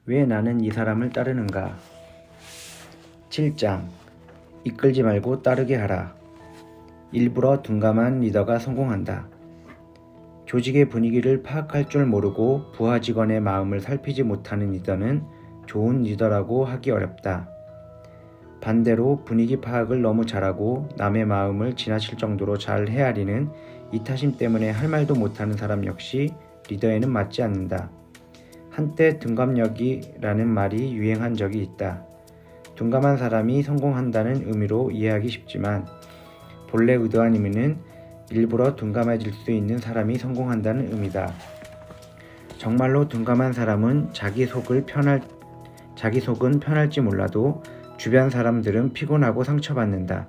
왜 나는 이 사람을 따르는가? 7장. 이끌지 말고 따르게 하라. 일부러 둔감한 리더가 성공한다. 조직의 분위기를 파악할 줄 모르고 부하 직원의 마음을 살피지 못하는 리더는 좋은 리더라고 하기 어렵다. 반대로 분위기 파악을 너무 잘하고 남의 마음을 지나칠 정도로 잘 헤아리는 이타심 때문에 할 말도 못하는 사람 역시 리더에는 맞지 않는다. 한때 둔감력이라는 말이 유행한 적이 있다. 둔감한 사람이 성공한다는 의미로 이해하기 쉽지만 본래 의도한 의미는 일부러 둔감해질 수 있는 사람이 성공한다는 의미다. 정말로 둔감한 사람은 자기 속은 편할지 몰라도 주변 사람들은 피곤하고 상처받는다.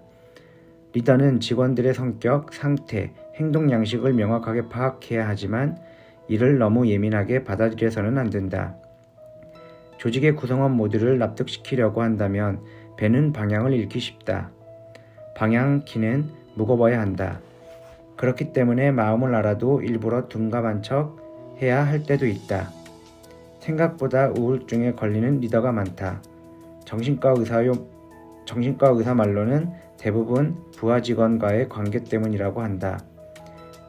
리더는 직원들의 성격, 상태, 행동 양식을 명확하게 파악해야 하지만 이를 너무 예민하게 받아들여서는 안 된다. 조직의 구성원 모두를 납득시키려고 한다면 배는 방향을 잃기 쉽다. 방향키는 무거워야 한다. 그렇기 때문에 마음을 알아도 일부러 둔감한 척 해야 할 때도 있다. 생각보다 우울증에 걸리는 리더가 많다. 정신과 의사 말로는 대부분 부하 직원과의 관계 때문이라고 한다.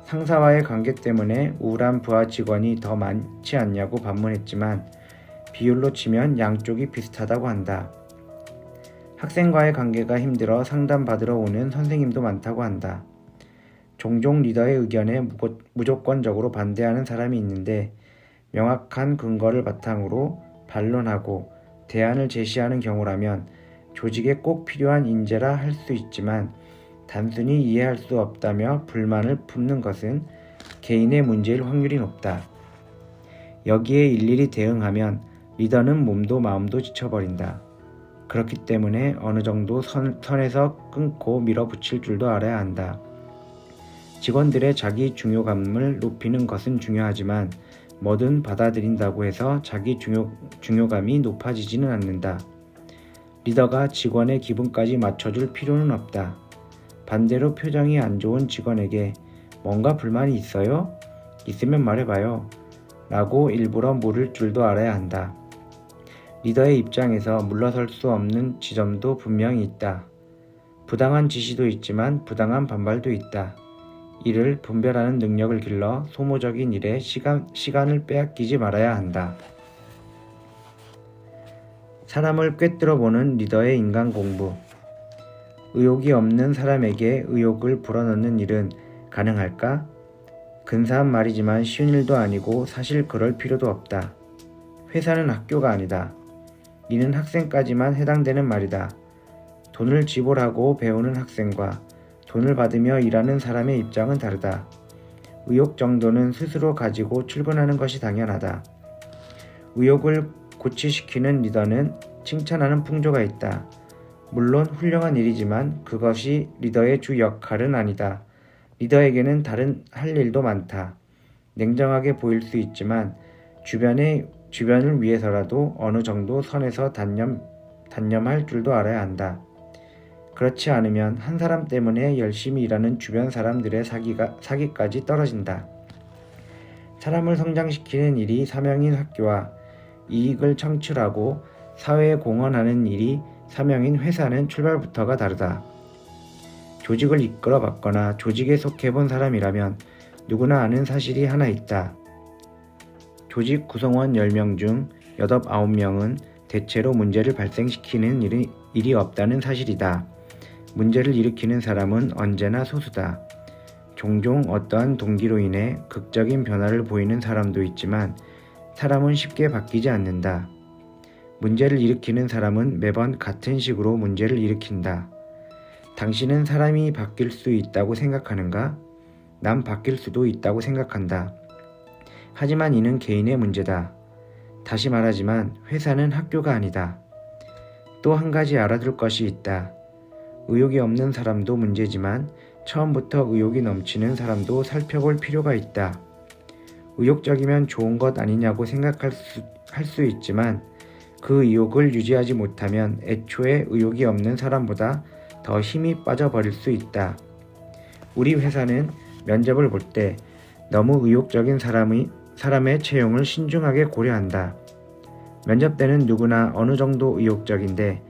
상사와의 관계 때문에 우울한 부하 직원이 더 많지 않냐고 반문했지만 비율로 치면 양쪽이 비슷하다고 한다. 학생과의 관계가 힘들어 상담받으러 오는 선생님도 많다고 한다. 종종 리더의 의견에 무조건적으로 반대하는 사람이 있는데 명확한 근거를 바탕으로 반론하고 대안을 제시하는 경우라면 조직에 꼭 필요한 인재라 할 수 있지만 단순히 이해할 수 없다며 불만을 품는 것은 개인의 문제일 확률이 높다. 여기에 일일이 대응하면 리더는 몸도 마음도 지쳐버린다. 그렇기 때문에 어느 정도 선에서 끊고 밀어붙일 줄도 알아야 한다. 직원들의 자기 중요감을 높이는 것은 중요하지만 뭐든 받아들인다고 해서 자기 중요감이 높아지지는 않는다. 리더가 직원의 기분까지 맞춰줄 필요는 없다. 반대로 표정이 안 좋은 직원에게 뭔가 불만이 있어요? 있으면 말해봐요. 라고 일부러 물을 줄도 알아야 한다. 리더의 입장에서 물러설 수 없는 지점도 분명히 있다. 부당한 지시도 있지만 부당한 반발도 있다. 이를 분별하는 능력을 길러 소모적인 일에 시간을 빼앗기지 말아야 한다. 사람을 꿰뚫어보는 리더의 인간 공부. 의욕이 없는 사람에게 의욕을 불어넣는 일은 가능할까? 근사한 말이지만 쉬운 일도 아니고 사실 그럴 필요도 없다. 회사는 학교가 아니다. 이는 학생까지만 해당되는 말이다. 돈을 지불하고 배우는 학생과 돈을 받으며 일하는 사람의 입장은 다르다. 의욕 정도는 스스로 가지고 출근하는 것이 당연하다. 의욕을 고취시키는 리더는 칭찬하는 풍조가 있다. 물론 훌륭한 일이지만 그것이 리더의 주 역할은 아니다. 리더에게는 다른 할 일도 많다. 냉정하게 보일 수 있지만 주변을 위해서라도 어느 정도 선에서 단념할 줄도 알아야 한다. 그렇지 않으면 한 사람 때문에 열심히 일하는 주변 사람들의 사기까지 떨어진다. 사람을 성장시키는 일이 사명인 학교와 이익을 창출하고 사회에 공헌하는 일이 사명인 회사는 출발부터가 다르다. 조직을 이끌어 봤거나 조직에 속해본 사람이라면 누구나 아는 사실이 하나 있다. 조직 구성원 10명 중 8, 9명은 대체로 문제를 발생시키는 일이 없다는 사실이다. 문제를 일으키는 사람은 언제나 소수다. 종종 어떠한 동기로 인해 극적인 변화를 보이는 사람도 있지만 사람은 쉽게 바뀌지 않는다. 문제를 일으키는 사람은 매번 같은 식으로 문제를 일으킨다. 당신은 사람이 바뀔 수 있다고 생각하는가? 난 바뀔 수도 있다고 생각한다. 하지만 이는 개인의 문제다. 다시 말하지만 회사는 학교가 아니다. 또 한 가지 알아둘 것이 있다. 의욕이 없는 사람도 문제지만 처음부터 의욕이 넘치는 사람도 살펴볼 필요가 있다. 의욕적이면 좋은 것 아니냐고 생각할 수 있지만 그 의욕을 유지하지 못하면 애초에 의욕이 없는 사람보다 더 힘이 빠져버릴 수 있다. 우리 회사는 면접을 볼 때 너무 의욕적인 사람의 채용을 신중하게 고려한다. 면접 때는 누구나 어느 정도 의욕적인데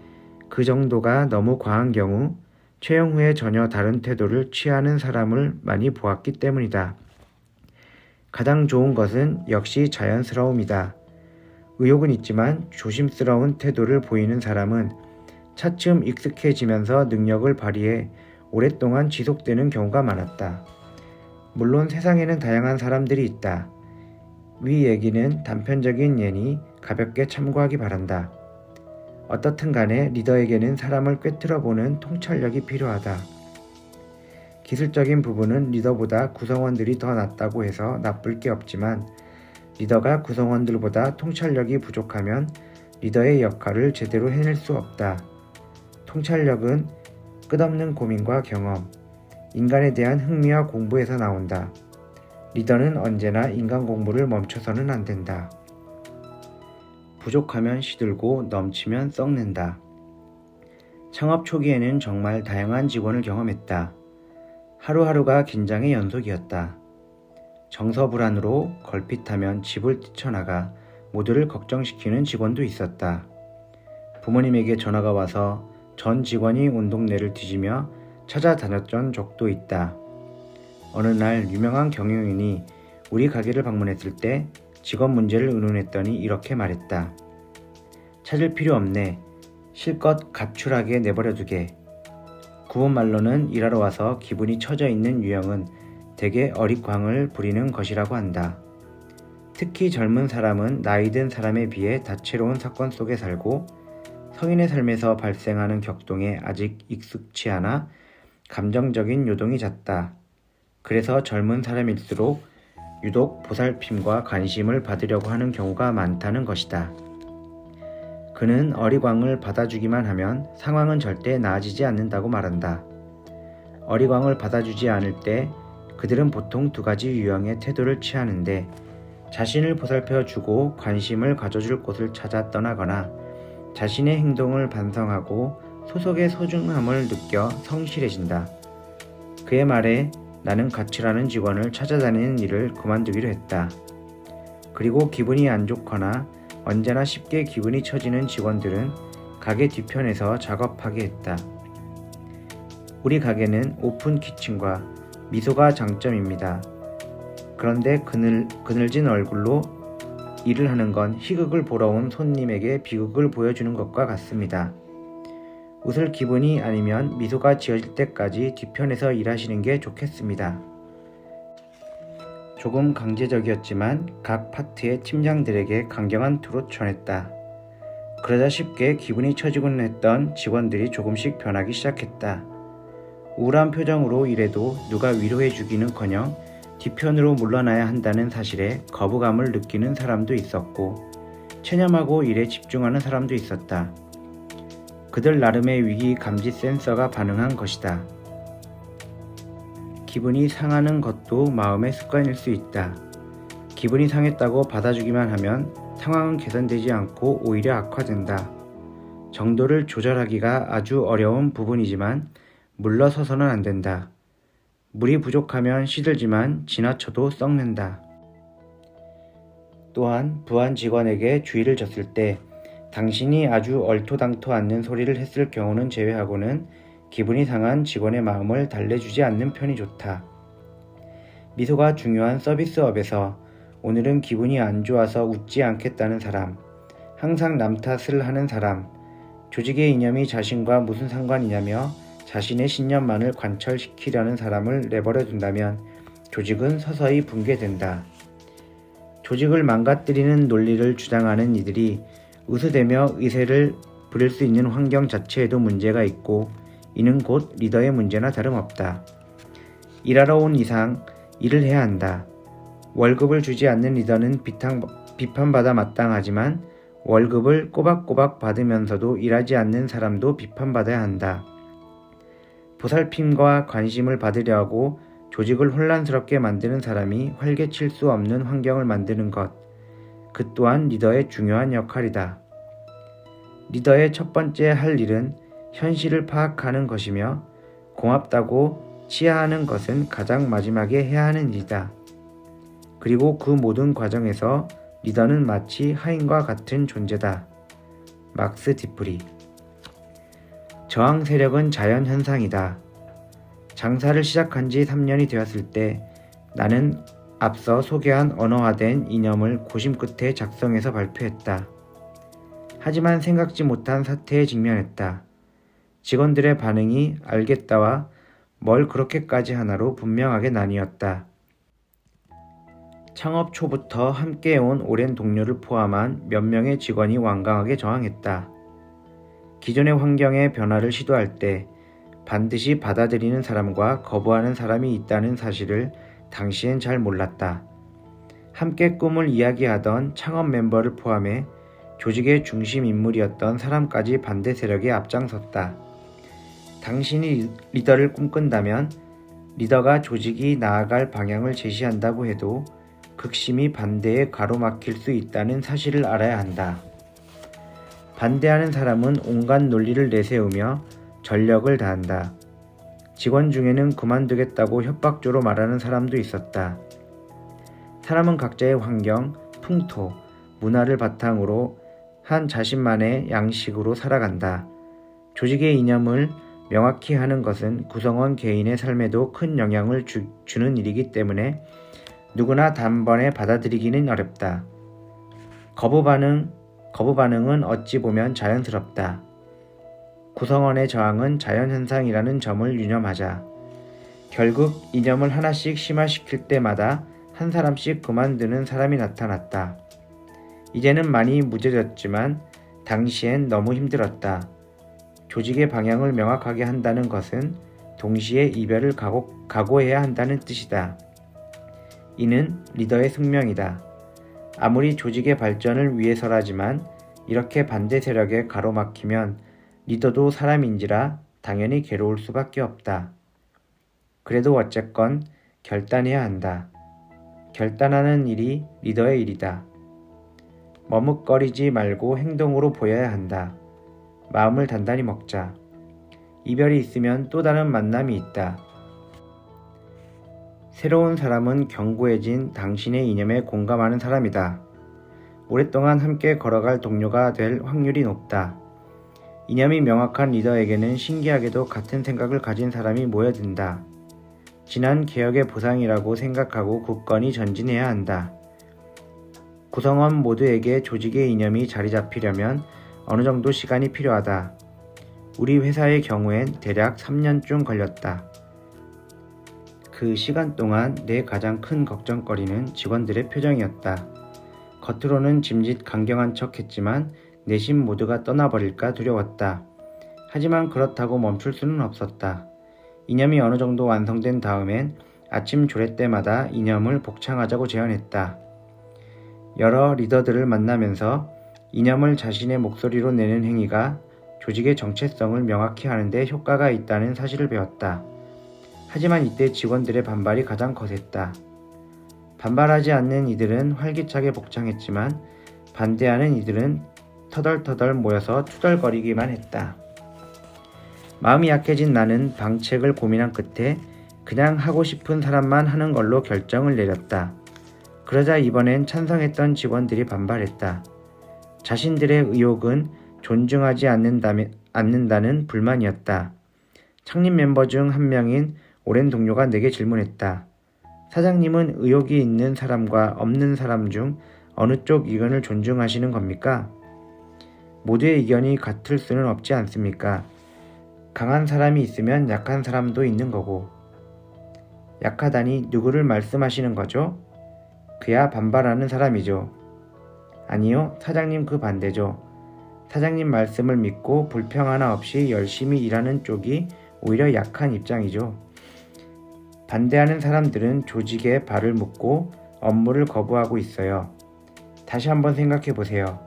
그 정도가 너무 과한 경우 채용 후에 전혀 다른 태도를 취하는 사람을 많이 보았기 때문이다. 가장 좋은 것은 역시 자연스러움이다. 의욕은 있지만 조심스러운 태도를 보이는 사람은 차츰 익숙해지면서 능력을 발휘해 오랫동안 지속되는 경우가 많았다. 물론 세상에는 다양한 사람들이 있다. 위 얘기는 단편적인 예니 가볍게 참고하기 바란다. 어떻든 간에 리더에게는 사람을 꿰뚫어 보는 통찰력이 필요하다. 기술적인 부분은 리더보다 구성원들이 더 낫다고 해서 나쁠 게 없지만 리더가 구성원들보다 통찰력이 부족하면 리더의 역할을 제대로 해낼 수 없다. 통찰력은 끝없는 고민과 경험, 인간에 대한 흥미와 공부에서 나온다. 리더는 언제나 인간 공부를 멈춰서는 안 된다. 부족하면 시들고 넘치면 썩는다. 창업 초기에는 정말 다양한 직원을 경험했다. 하루하루가 긴장의 연속이었다. 정서불안으로 걸핏하면 집을 뛰쳐나가 모두를 걱정시키는 직원도 있었다. 부모님에게 전화가 와서 전 직원이 온 동네를 뒤지며 찾아다녔던 적도 있다. 어느 날 유명한 경영인이 우리 가게를 방문했을 때 직원 문제를 의논했더니 이렇게 말했다. 찾을 필요 없네. 실컷 가출하게 내버려두게. 구본말로는 일하러 와서 기분이 처져 있는 유형은 대개 어릿광을 부리는 것이라고 한다. 특히 젊은 사람은 나이 든 사람에 비해 다채로운 사건 속에 살고 성인의 삶에서 발생하는 격동에 아직 익숙치 않아 감정적인 요동이 잦다. 그래서 젊은 사람일수록 유독 보살핌과 관심을 받으려고 하는 경우가 많다는 것이다. 그는 어리광을 받아주기만 하면 상황은 절대 나아지지 않는다고 말한다. 어리광을 받아주지 않을 때 그들은 보통 두 가지 유형의 태도를 취하는데 자신을 보살펴주고 관심을 가져줄 곳을 찾아 떠나거나 자신의 행동을 반성하고 소속의 소중함을 느껴 성실해진다. 그의 말에 나는 가출하는 직원을 찾아다니는 일을 그만두기로 했다. 그리고 기분이 안 좋거나 언제나 쉽게 기분이 처지는 직원들은 가게 뒤편에서 작업하게 했다. 우리 가게는 오픈 키친과 미소가 장점입니다. 그런데 그늘진 얼굴로 일을 하는 건 희극을 보러 온 손님에게 비극을 보여주는 것과 같습니다. 웃을 기분이 아니면 미소가 지어질 때까지 뒤편에서 일하시는 게 좋겠습니다. 조금 강제적이었지만 각 파트의 팀장들에게 강경한 투로 전했다. 그러자 쉽게 기분이 처지곤 했던 직원들이 조금씩 변하기 시작했다. 우울한 표정으로 일해도 누가 위로해주기는커녕 뒤편으로 물러나야 한다는 사실에 거부감을 느끼는 사람도 있었고 체념하고 일에 집중하는 사람도 있었다. 그들 나름의 위기 감지 센서가 반응한 것이다. 기분이 상하는 것도 마음의 습관일 수 있다. 기분이 상했다고 받아주기만 하면 상황은 개선되지 않고 오히려 악화된다. 정도를 조절하기가 아주 어려운 부분이지만 물러서서는 안 된다. 물이 부족하면 시들지만 지나쳐도 썩는다. 또한 부한 직원에게 주의를 줬을 때 당신이 아주 얼토당토 않는 소리를 했을 경우는 제외하고는 기분이 상한 직원의 마음을 달래주지 않는 편이 좋다. 미소가 중요한 서비스업에서 오늘은 기분이 안 좋아서 웃지 않겠다는 사람, 항상 남 탓을 하는 사람, 조직의 이념이 자신과 무슨 상관이냐며 자신의 신념만을 관철시키려는 사람을 내버려 둔다면 조직은 서서히 붕괴된다. 조직을 망가뜨리는 논리를 주장하는 이들이 으스대며 의세를 부릴 수 있는 환경 자체에도 문제가 있고 이는 곧 리더의 문제나 다름없다. 일하러 온 이상 일을 해야 한다. 월급을 주지 않는 리더는 비판받아 마땅하지만 월급을 꼬박꼬박 받으면서도 일하지 않는 사람도 비판받아야 한다. 보살핌과 관심을 받으려 하고 조직을 혼란스럽게 만드는 사람이 활개칠 수 없는 환경을 만드는 것, 그 또한 리더의 중요한 역할이다. 리더의 첫 번째 할 일은 현실을 파악하는 것이며 고맙다고 치하하는 것은 가장 마지막에 해야 하는 일이다. 그리고 그 모든 과정에서 리더는 마치 하인과 같은 존재다. 막스 디프리. 저항 세력은 자연 현상이다. 장사를 시작한 지 3년이 되었을 때 나는 앞서 소개한 언어화된 이념을 고심 끝에 작성해서 발표했다. 하지만 생각지 못한 사태에 직면했다. 직원들의 반응이 알겠다와 뭘 그렇게까지 하나로 분명하게 나뉘었다. 창업 초부터 함께해온 오랜 동료를 포함한 몇 명의 직원이 완강하게 저항했다. 기존의 환경의 변화를 시도할 때 반드시 받아들이는 사람과 거부하는 사람이 있다는 사실을 당시엔 잘 몰랐다. 함께 꿈을 이야기하던 창업 멤버를 포함해 조직의 중심 인물이었던 사람까지 반대 세력에 앞장섰다. 당신이 리더를 꿈꾼다면 리더가 조직이 나아갈 방향을 제시한다고 해도 극심히 반대에 가로막힐 수 있다는 사실을 알아야 한다. 반대하는 사람은 온갖 논리를 내세우며 전력을 다한다. 직원 중에는 그만두겠다고 협박조로 말하는 사람도 있었다. 사람은 각자의 환경, 풍토, 문화를 바탕으로 한 자신만의 양식으로 살아간다. 조직의 이념을 명확히 하는 것은 구성원 개인의 삶에도 큰 영향을 주는 일이기 때문에 누구나 단번에 받아들이기는 어렵다. 거부 반응은 어찌 보면 자연스럽다. 구성원의 저항은 자연현상이라는 점을 유념하자. 결국 이념을 하나씩 심화시킬 때마다 한 사람씩 그만두는 사람이 나타났다. 이제는 많이 무뎌졌지만 당시엔 너무 힘들었다. 조직의 방향을 명확하게 한다는 것은 동시에 이별을 각오해야 한다는 뜻이다. 이는 리더의 숙명이다. 아무리 조직의 발전을 위해서라지만 이렇게 반대 세력에 가로막히면 리더도 사람인지라 당연히 괴로울 수밖에 없다. 그래도 어쨌건 결단해야 한다. 결단하는 일이 리더의 일이다. 머뭇거리지 말고 행동으로 보여야 한다. 마음을 단단히 먹자. 이별이 있으면 또 다른 만남이 있다. 새로운 사람은 견고해진 당신의 이념에 공감하는 사람이다. 오랫동안 함께 걸어갈 동료가 될 확률이 높다. 이념이 명확한 리더에게는 신기하게도 같은 생각을 가진 사람이 모여든다. 지난 개혁의 보상이라고 생각하고 굳건히 전진해야 한다. 구성원 모두에게 조직의 이념이 자리 잡히려면 어느 정도 시간이 필요하다. 우리 회사의 경우엔 대략 3년쯤 걸렸다. 그 시간 동안 내 가장 큰 걱정거리는 직원들의 표정이었다. 겉으로는 짐짓 강경한 척 했지만 내심 모두가 떠나버릴까 두려웠다. 하지만 그렇다고 멈출 수는 없었다. 이념이 어느 정도 완성된 다음엔 아침 조례 때마다 이념을 복창하자고 제안했다. 여러 리더들을 만나면서 이념을 자신의 목소리로 내는 행위가 조직의 정체성을 명확히 하는데 효과가 있다는 사실을 배웠다. 하지만 이때 직원들의 반발이 가장 거셌다. 반발하지 않는 이들은 활기차게 복창했지만 반대하는 이들은 터덜터덜 모여서 투덜거리기만 했다. 마음이 약해진 나는 방책을 고민한 끝에 그냥 하고 싶은 사람만 하는 걸로 결정을 내렸다. 그러자 이번엔 찬성했던 직원들이 반발했다. 자신들의 의욕은 존중하지 않는다는 불만이었다. 창립 멤버 중 한 명인 오랜 동료가 내게 질문했다. 사장님은 의욕이 있는 사람과 없는 사람 중 어느 쪽 의견을 존중하시는 겁니까? 모두의 의견이 같을 수는 없지 않습니까? 강한 사람이 있으면 약한 사람도 있는 거고. 약하다니 누구를 말씀하시는 거죠? 그야 반발하는 사람이죠. 아니요, 사장님 그 반대죠. 사장님 말씀을 믿고 불평 하나 없이 열심히 일하는 쪽이 오히려 약한 입장이죠. 반대하는 사람들은 조직에 발을 묶고 업무를 거부하고 있어요. 다시 한번 생각해 보세요.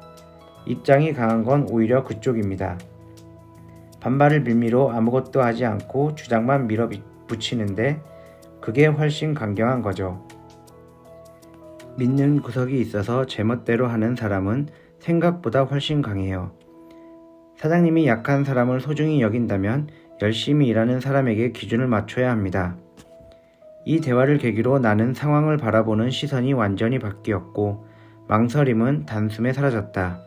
입장이 강한 건 오히려 그쪽입니다. 반발을 빌미로 아무것도 하지 않고 주장만 밀어붙이는데 그게 훨씬 강경한 거죠. 믿는 구석이 있어서 제멋대로 하는 사람은 생각보다 훨씬 강해요. 사장님이 약한 사람을 소중히 여긴다면 열심히 일하는 사람에게 기준을 맞춰야 합니다. 이 대화를 계기로 나는 상황을 바라보는 시선이 완전히 바뀌었고 망설임은 단숨에 사라졌다.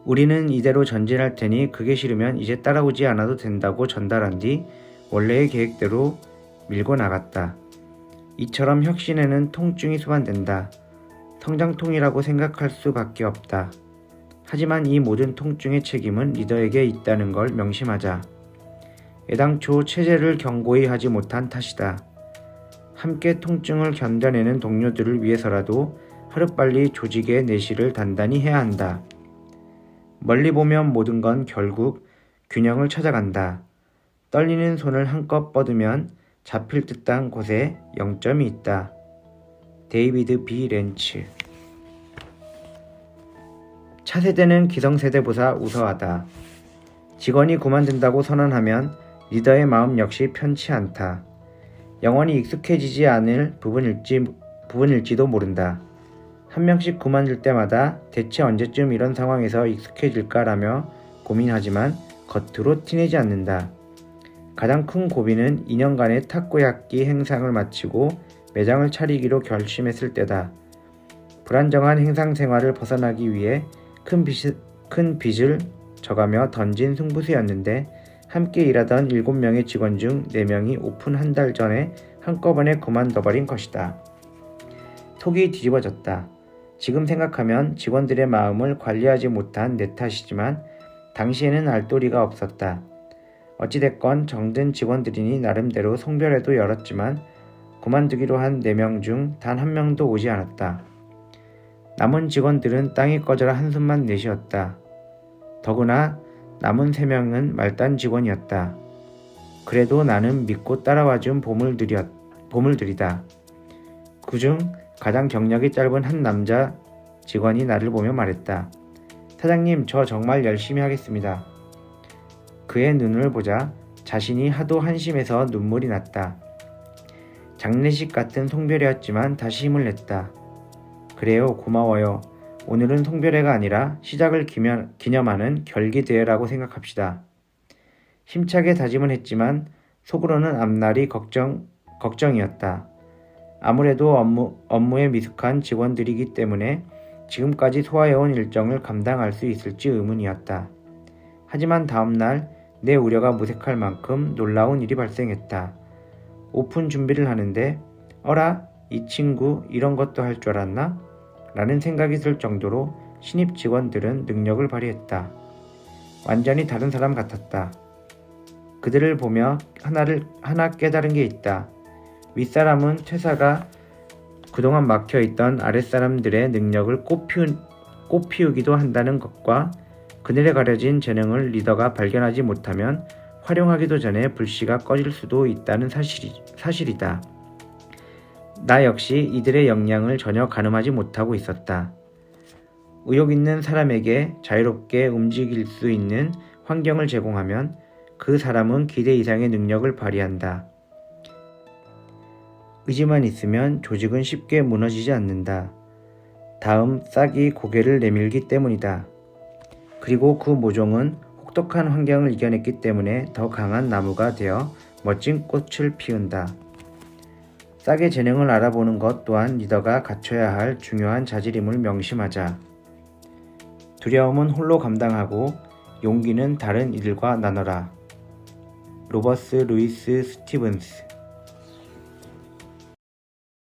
우리는 이대로 전진할 테니 그게 싫으면 이제 따라오지 않아도 된다고 전달한 뒤 원래의 계획대로 밀고 나갔다. 이처럼 혁신에는 통증이 수반된다. 성장통이라고 생각할 수밖에 없다. 하지만 이 모든 통증의 책임은 리더에게 있다는 걸 명심하자. 애당초 체제를 경고히 하지 못한 탓이다. 함께 통증을 견뎌내는 동료들을 위해서라도 하루빨리 조직의 내실을 단단히 해야 한다. 멀리 보면 모든 건 결국 균형을 찾아간다. 떨리는 손을 한껏 뻗으면 잡힐 듯한 곳에 0점이 있다. 데이비드 B. 렌츠. 차세대는 기성세대보다 우서하다. 직원이 그만둔다고 선언하면 리더의 마음 역시 편치 않다. 영원히 익숙해지지 않을 부분일지도 모른다. 한 명씩 그만둘 때마다 대체 언제쯤 이런 상황에서 익숙해질까라며 고민하지만 겉으로 티내지 않는다. 가장 큰 고비는 2년간의 타코야끼 행상을 마치고 매장을 차리기로 결심했을 때다. 불안정한 행상 생활을 벗어나기 위해 큰 빚을 져가며 던진 승부수였는데 함께 일하던 7명의 직원 중 4명이 오픈 한 달 전에 한꺼번에 그만둬버린 것이다. 속이 뒤집어졌다. 지금 생각하면 직원들의 마음을 관리하지 못한 내 탓이지만 당시에는 알도리가 없었다. 어찌됐건 정든 직원들이니 나름대로 송별회도 열었지만 그만두기로 한 4명 중 단 1명도 오지 않았다. 남은 직원들은 땅이 꺼져라 한숨만 내쉬었다. 더구나 남은 3명은 말단 직원이었다. 그래도 나는 믿고 따라와준 보물들이다. 그중 가장 경력이 짧은 한 남자 직원이 나를 보며 말했다. 사장님, 저 정말 열심히 하겠습니다. 그의 눈을 보자 자신이 하도 한심해서 눈물이 났다. 장례식 같은 송별회였지만 다시 힘을 냈다. 그래요, 고마워요. 오늘은 송별회가 아니라 시작을 기념하는 결기대회라고 생각합시다. 힘차게 다짐은 했지만 속으로는 앞날이 걱정이었다. 아무래도 업무에 미숙한 직원들이기 때문에 지금까지 소화해온 일정을 감당할 수 있을지 의문이었다. 하지만 다음날 내 우려가 무색할 만큼 놀라운 일이 발생했다. 오픈 준비를 하는데 어라? 이 친구 이런 것도 할 줄 알았나? 라는 생각이 들 정도로 신입 직원들은 능력을 발휘했다. 완전히 다른 사람 같았다. 그들을 보며 하나 깨달은 게 있다. 윗사람은 퇴사가 그동안 막혀있던 아랫사람들의 능력을 꽃피우기도 한다는 것과 그늘에 가려진 재능을 리더가 발견하지 못하면 활용하기도 전에 불씨가 꺼질 수도 있다는 사실이다. 나 역시 이들의 역량을 전혀 가늠하지 못하고 있었다. 의욕 있는 사람에게 자유롭게 움직일 수 있는 환경을 제공하면 그 사람은 기대 이상의 능력을 발휘한다. 의지만 있으면 조직은 쉽게 무너지지 않는다. 다음 싹이 고개를 내밀기 때문이다. 그리고 그 모종은 혹독한 환경을 이겨냈기 때문에 더 강한 나무가 되어 멋진 꽃을 피운다. 싹의 재능을 알아보는 것 또한 리더가 갖춰야 할 중요한 자질임을 명심하자. 두려움은 홀로 감당하고 용기는 다른 이들과 나눠라. 로버스 루이스 스티븐스.